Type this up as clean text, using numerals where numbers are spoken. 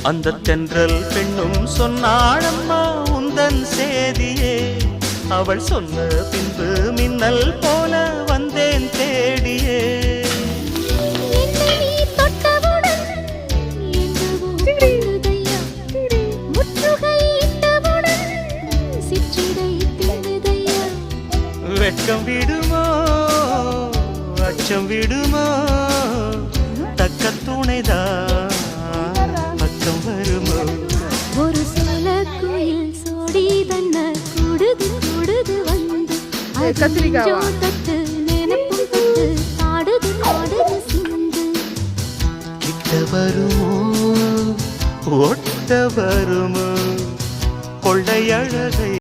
அந்த தென்றல் பெண்ணும் சொன்னாளம்மா உந்தன் சேதியே. அவள் சொன்ன பின்பு மின்னல் போல வந்தேன் தேடியே. வெட்கம் விடுமோ அச்சம் விடுமோ தக்க துணைதான் பக்கம் வருமோ. ஒரு சில குயில் சோடி தன்ன கூடுது கூடுது வந்து தட்டு நினைப்பும் தட்டு ஆடுது ஆடுது சிந்து. கிட்ட வருமோ ஒட்ட வருமோ கொள்ளையழகை